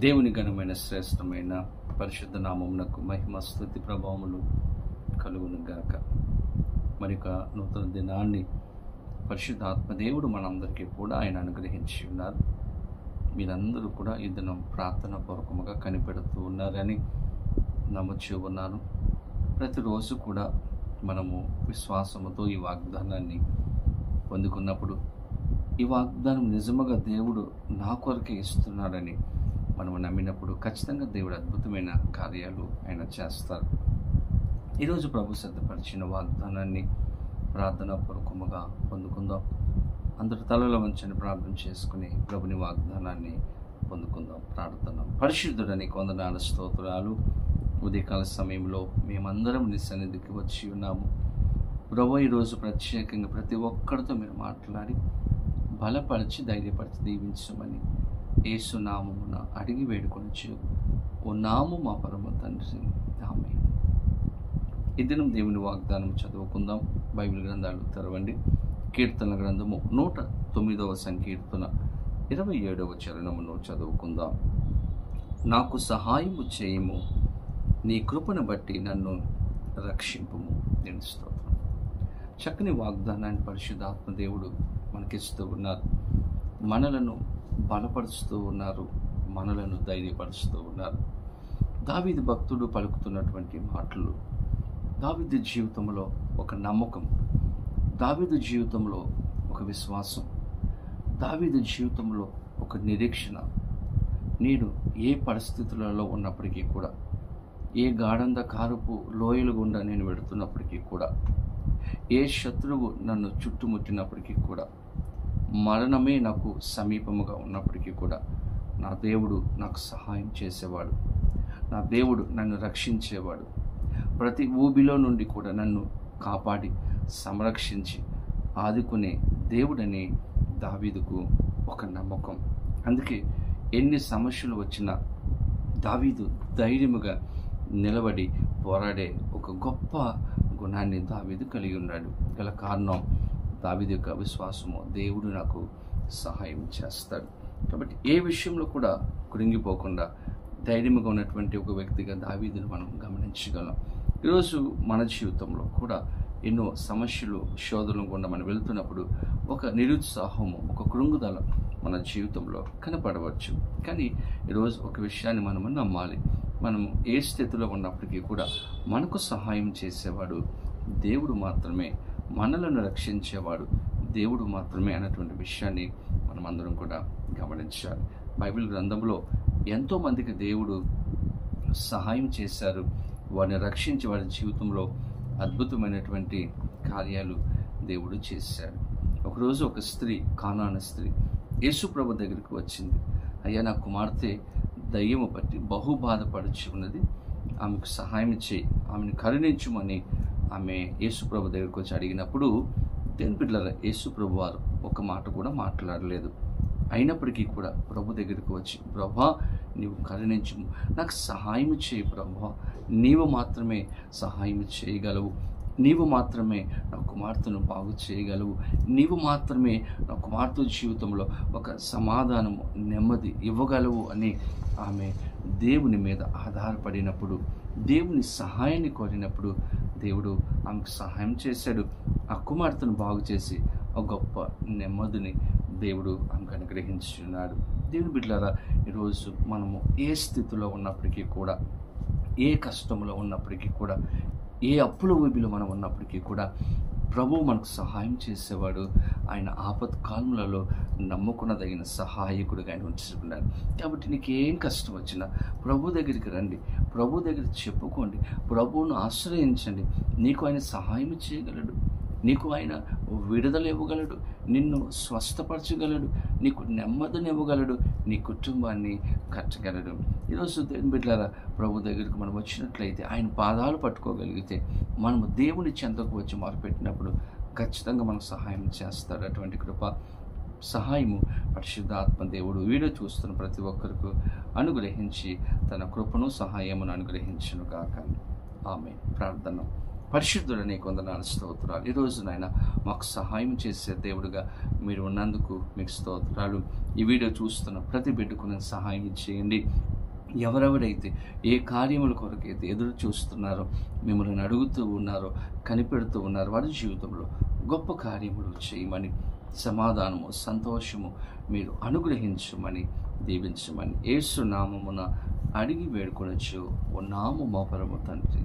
దేవుని ఘనమైన శ్రేష్టమైన పరిశుద్ధ నామమునకు మహిమ స్తుతి ప్రభావములు కలుగును గాక. మరిక నూతన దినాన్ని పరిశుద్ధ ఆత్మదేవుడు మనందరికీ కూడా ఆయన అనుగ్రహించి ఉన్నారు. మీరందరూ కూడా ఈ దినం ప్రార్థన పూర్వకముగా కనిపెడుతూ ఉన్నారని నమ్ముచూ ఉన్నాను. ప్రతిరోజు కూడా మనము విశ్వాసముతో ఈ వాగ్దానాన్ని పొందుకున్నప్పుడు ఈ వాగ్దానం నిజముగా దేవుడు నా కొరకే ఇస్తున్నాడని మనము నమ్మినప్పుడు ఖచ్చితంగా దేవుడు అద్భుతమైన కార్యాలు ఆయన చేస్తారు. ఈరోజు ప్రభు సిద్ధపరిచిన వాగ్దానాన్ని ప్రార్థన పూర్వకముగా పొందుకుందాం. అందరి తలలో వంచని ప్రార్థన చేసుకుని ప్రభుని వాగ్దానాన్ని పొందుకుందాం. ప్రార్థన. పరిశుద్ధుడని కొందనాల స్తోత్రాలు. ఉదయకాల సమయంలో మేమందరం నీ సన్నిధికి వచ్చి ఉన్నాము. ప్రభు ఈరోజు ప్రత్యేకంగా ప్రతి ఒక్కరితో మీరు మాట్లాడి బలపరిచి ధైర్యపరిచి దీవించమని యేసు నామమున అడిగి వేడుకొనొచ్చు ఉన్నాము మా పరమ తండ్రి, ఆమేన్. ఈ దినం దేవుని వాగ్దానం చదువుకుందాం. బైబిల్ గ్రంథాలు తెరవండి. కీర్తన గ్రంథము 109వ సంకీర్తన 27వ చరణమును చదువుకుందాం. నాకు సహాయము చేయము, నీ కృపను బట్టి నన్ను రక్షింపుము. నేను స్తోత్రం. చక్కని వాగ్దానాన్ని పరిశుద్ధాత్మ దేవుడు మనకిస్తూ ఉన్నారు. మనలను బలపరుస్తూ ఉన్నారు, మనలను ధైర్యపరుస్తూ ఉన్నారు. దావీదు భక్తుడు పలుకుతున్నటువంటి మాటలు దావీదు జీవితంలో ఒక నమ్మకం, దావీదు జీవితంలో ఒక విశ్వాసం, దావీదు జీవితంలో ఒక నిరీక్షణ. నేను ఏ పరిస్థితులలో ఉన్నప్పటికీ కూడా, ఏ గాఢంధకారపు లోయలు గుండా నేను వెడుతున్నప్పటికీ కూడా, ఏ శత్రువు నన్ను చుట్టుముట్టినప్పటికీ కూడా, మరణమే నాకు సమీపముగా ఉన్నప్పటికీ కూడా నా దేవుడు నాకు సహాయం చేసేవాడు, నా దేవుడు నన్ను రక్షించేవాడు. ప్రతి ఊబిలో నుండి కూడా నన్ను కాపాడి సంరక్షించి ఆదుకునే దేవుడని దావీదుకు ఒక నమ్మకం. అందుకే ఎన్ని సమస్యలు వచ్చినా దావీదు ధైర్యముగా నిలబడి పోరాడే ఒక గొప్ప గుణాన్ని దావీదు కలిగి ఉన్నాడు. గల కారణం దావీదు యొక్క విశ్వాసము. దేవుడు నాకు సహాయం చేస్తాడు. కాబట్టి ఏ విషయంలో కూడా కృంగిపోకుండా ధైర్యంగా ఉన్నటువంటి ఒక వ్యక్తిగా దావీదును మనం గమనించగలం. ఈరోజు మన జీవితంలో కూడా ఎన్నో సమస్యలు, శోధనలు గుండా మనం వెళుతున్నప్పుడు ఒక నిరుత్సాహము, ఒక కృంగుదల మన జీవితంలో కనపడవచ్చు. కానీ ఈరోజు ఒక విషయాన్ని మనము నమ్మాలి. మనము ఏ స్థితిలో ఉన్నప్పటికీ కూడా మనకు సహాయం చేసేవాడు దేవుడు మాత్రమే, మనలను రక్షించేవాడు దేవుడు మాత్రమే అన్నటువంటి విషయాన్ని మనం అందరం కూడా గమనించాలి. బైబిల్ గ్రంథంలో ఎంతోమందికి దేవుడు సహాయం చేశారు. వారిని రక్షించి వారి జీవితంలో అద్భుతమైనటువంటి కార్యాలు దేవుడు చేశాడు. ఒకరోజు ఒక స్త్రీ, కానాను స్త్రీ యేసు ప్రభు దగ్గరికి వచ్చింది. అయ్యా, నా కుమార్తె దయ్యము పట్టి బహు బాధపడుచు ఉన్నది, ఆమెకు సహాయం చేయి, ఆమెను కరుణించుమని ఆమె యేసు ప్రభు దగ్గరికి వచ్చి అడిగినప్పుడు దేని బిడ్డలారా, యేసు ప్రభు వారు ఒక మాట కూడా మాట్లాడలేదు. అయినప్పటికీ కూడా ప్రభు దగ్గరికి వచ్చి, ప్రభా నీవు కరుణించుము, నాకు సహాయం చేయి ప్రభా, నీవు మాత్రమే సహాయం చేయగలవు, నీవు మాత్రమే నా కుమార్తెను బాగు చేయగలవు, నీవు మాత్రమే నా కుమార్తె జీవితంలో ఒక సమాధానము, నెమ్మది ఇవ్వగలవు అని ఆమె దేవుని మీద ఆధారపడినప్పుడు, దేవుని సహాయాన్ని కోరినప్పుడు దేవుడు ఆమెకు సహాయం చేశాడు. ఆ కుమార్తెను బాగు చేసి ఒక గొప్ప నెమ్మదిని దేవుడు ఆమెకు అనుగ్రహించున్నాడు. దేవుని బిడ్డలారా, ఈరోజు మనము ఏ స్థితిలో ఉన్నప్పటికీ కూడా, ఏ కష్టంలో ఉన్నప్పటికీ కూడా, ఏ అప్పుల ఊబిలో మనం ఉన్నప్పటికీ కూడా ప్రభువు మనకు సహాయం చేసేవాడు. ఆయన ఆపత్కాలములలో నమ్ముకున్నదగిన సహాయకుడిగా ఆయన ఉంచుకున్నాడు. కాబట్టి నీకేం కష్టం వచ్చినా ప్రభు దగ్గరికి రండి, ప్రభు దగ్గర చెప్పుకోండి, ప్రభువును ఆశ్రయించండి. నీకు ఆయన సహాయం చేయగలడు, నీకు ఆయన విడుదల ఇవ్వగలడు, నిన్ను స్వస్థపరచగలడు, నీకు నెమ్మదినివ్వగలడు, నీ కుటుంబాన్ని కట్టగలడు. ఈరోజు దేవుని బిడ్డలారా, ప్రభు దగ్గరికి మనం వచ్చినట్లయితే, ఆయన పాదాలు పట్టుకోగలిగితే, మనము దేవుని చెంతకు వచ్చి మొరపెట్టినప్పుడు ఖచ్చితంగా మనకు సహాయం చేస్తాడు. అటువంటి కృప, సహాయము పరిశుద్ధాత్మ దేవుడు వీడియో చూస్తున్న ప్రతి ఒక్కరికి అనుగ్రహించి తన కృపను, సహాయమును అనుగ్రహించును గాక. ఆమేన్. ప్రార్థన. పరిశుద్ధుడు నీకు వందనాలు, స్తోత్రాలు. ఈరోజు నాయన మాకు సహాయం చేసే దేవుడుగా మీరు ఉన్నందుకు మీకు స్తోత్రాలు. ఈ వీడియో చూస్తున్న ప్రతి బిడ్డకు నేను సహాయం చేయండి. ఎవరెవరైతే ఏ కార్యముల కొరకైతే ఎదురు చూస్తున్నారో, మిమ్మల్ని అడుగుతూ ఉన్నారో, కనిపెడుతూ ఉన్నారో, వారి జీవితంలో గొప్ప కార్యములు చేయమని, సమాధానము, సంతోషము మీరు అనుగ్రహించమని, దీవించమని యేసు నామమున అడిగి వేడుకొనొచ్చు ఉన్నాము మా పరమ తండ్రి.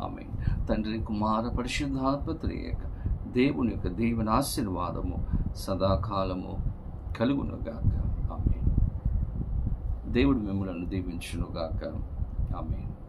ఆమేన్. తండ్రి, కుమార, పరిశుద్ధాత్మ త్రియేక దేవుని యొక్క దేవుని ఆశీర్వాదము సదాకాలము కలుగునుగాక. ఆమేన్. దేవుడు మిమ్మల్ని దీవించునుగాక. ఆమేన్.